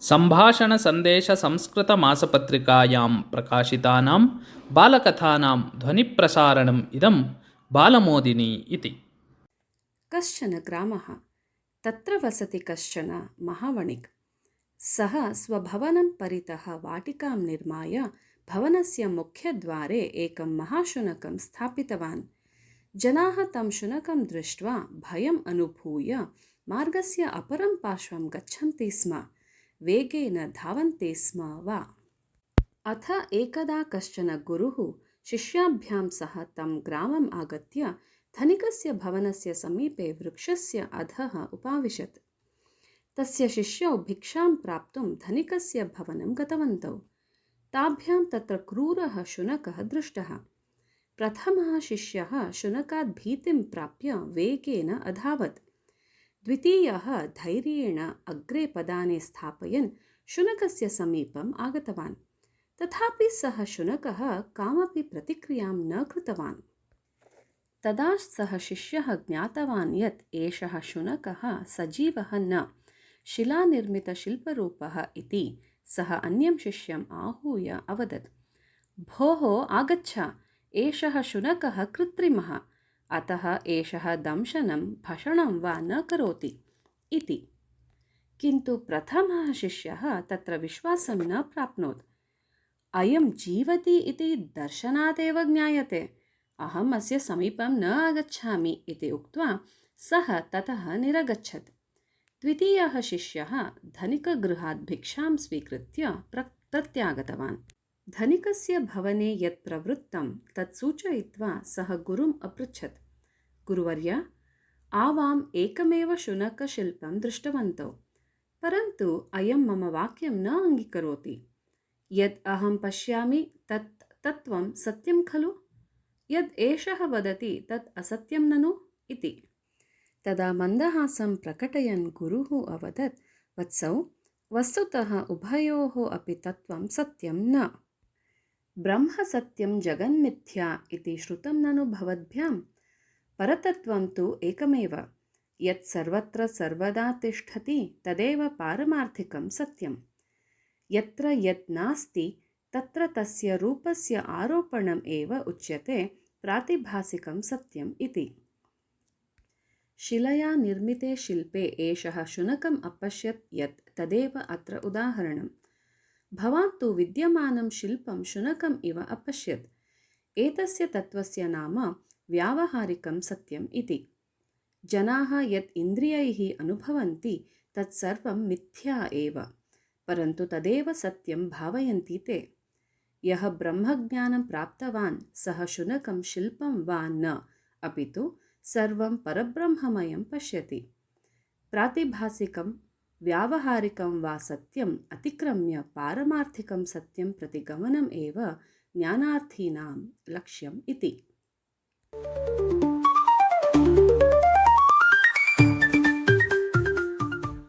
सम्भाषणसन्देशसंस्कृतमासपत्रिकायां प्रकाशितानां बालकथानां ध्वनिप्रसारणम् इदं बालमोदिनी इति। कश्चन ग्रामः, तत्र वसति कश्चन महावणिक्। सः स्वभवनं परितः वाटिकां निर्माय भवनस्य मुख्यद्वारे एकं महाशुनकं स्थापितवान्। जनाः तं शुनकं दृष्ट्वा भयम् अनुभूय मार्गस्य अपरं पार्श्वं गच्छन्ति स्म, वेगेन धावन्ति स्म वा। अथ एकदा कश्चन गुरुः शिष्याभ्यां सह तं ग्रामम् आगत्य धनिकस्य भवनस्य समीपे वृक्षस्य अधः उपाविशत्। तस्य शिष्यौ भिक्षां प्राप्तुं धनिकस्य भवनं गतवन्तौ। ताभ्यां तत्र क्रूरः शुनकः दृष्टः। प्रथमः शिष्यः शुनकात् भीतिं प्राप्य वेगेन अधावत्। द्वितीयः धैर्येण अग्रे पदानि स्थापयन् शुनकस्य समीपम् आगतवान्। तथापि सः शुनकः कामपि प्रतिक्रियां न कृतवान्। तदा सः शिष्यः ज्ञातवान् यत् एषः शुनकः सजीवः न, शिलानिर्मितशिल्परूपः इति। सः अन्यं शिष्यम् आहूय अवदत्, भोः आगच्छ, एषः शुनकः कृत्रिमः, अतः एषः दंशनं भषणं वा न करोति इति। किन्तु प्रथमः शिष्यः तत्र विश्वासं न प्राप्नोत्। अयं जीवति इति दर्शनादेव ज्ञायते, अहम् अस्य समीपं न आगच्छामि इति उक्त्वा सः ततः निरगच्छत्। द्वितीयः शिष्यः धनिकगृहात् भिक्षां स्वीकृत्य प्रत्यागतवान्। धनिकस्य भवने यत् प्रवृत्तं तत् सूचयित्वा सः गुरुम् अपृच्छत्, गुरुवर्य, आवाम् एकमेव शुनकशिल्पं दृष्टवन्तौ, परन्तु अयं मम वाक्यं न अङ्गीकरोति। यद् अहं पश्यामि तत् तत्त्वं सत्यं खलु? यद् एषः वदति तत् असत्यं ननु इति। तदा मन्दहासं प्रकटयन् गुरुः अवदत्, वत्सौ, वस्तुतः उभयोः अपि तत्त्वं सत्यं न। ब्रह्म सत्यं जगन्मिथ्या इति श्रुतं ननु भवद्भ्यां? परतत्त्वं तु एकमेव, यत् सर्वत्र सर्वदा तिष्ठति तदेव पारमार्थिकं सत्यं। यत्र यत् नास्ति तत्र तस्य रूपस्य आरोपणम् एव उच्यते प्रातिभासिकं सत्यम् इति। शिलया निर्मिते शिल्पे एषः शुनकम् अपश्यत् यत् तदेव अत्र उदाहरणम्। भवान् तु विद्यमानं शिल्पं शुनकम् इव अपश्यत्। एतस्य तत्त्वस्य नाम व्यावहारिकं सत्यम् इति। जनाः यत् इन्द्रियैः अनुभवन्ति तत्सर्वं मिथ्या एव, परन्तु तदेव सत्यं भावयन्ति ते। यः ब्रह्मज्ञानं प्राप्तवान् सः शुनकं शिल्पं वा न, अपि तु सर्वं परब्रह्ममयं पश्यति। प्रातिभासिकं व्यावहारिकं वा सत्यम् अतिक्रम्य पारमार्थिकं सत्यं प्रति गमनम् एव ज्ञानार्थीनां लक्ष्यम् इति।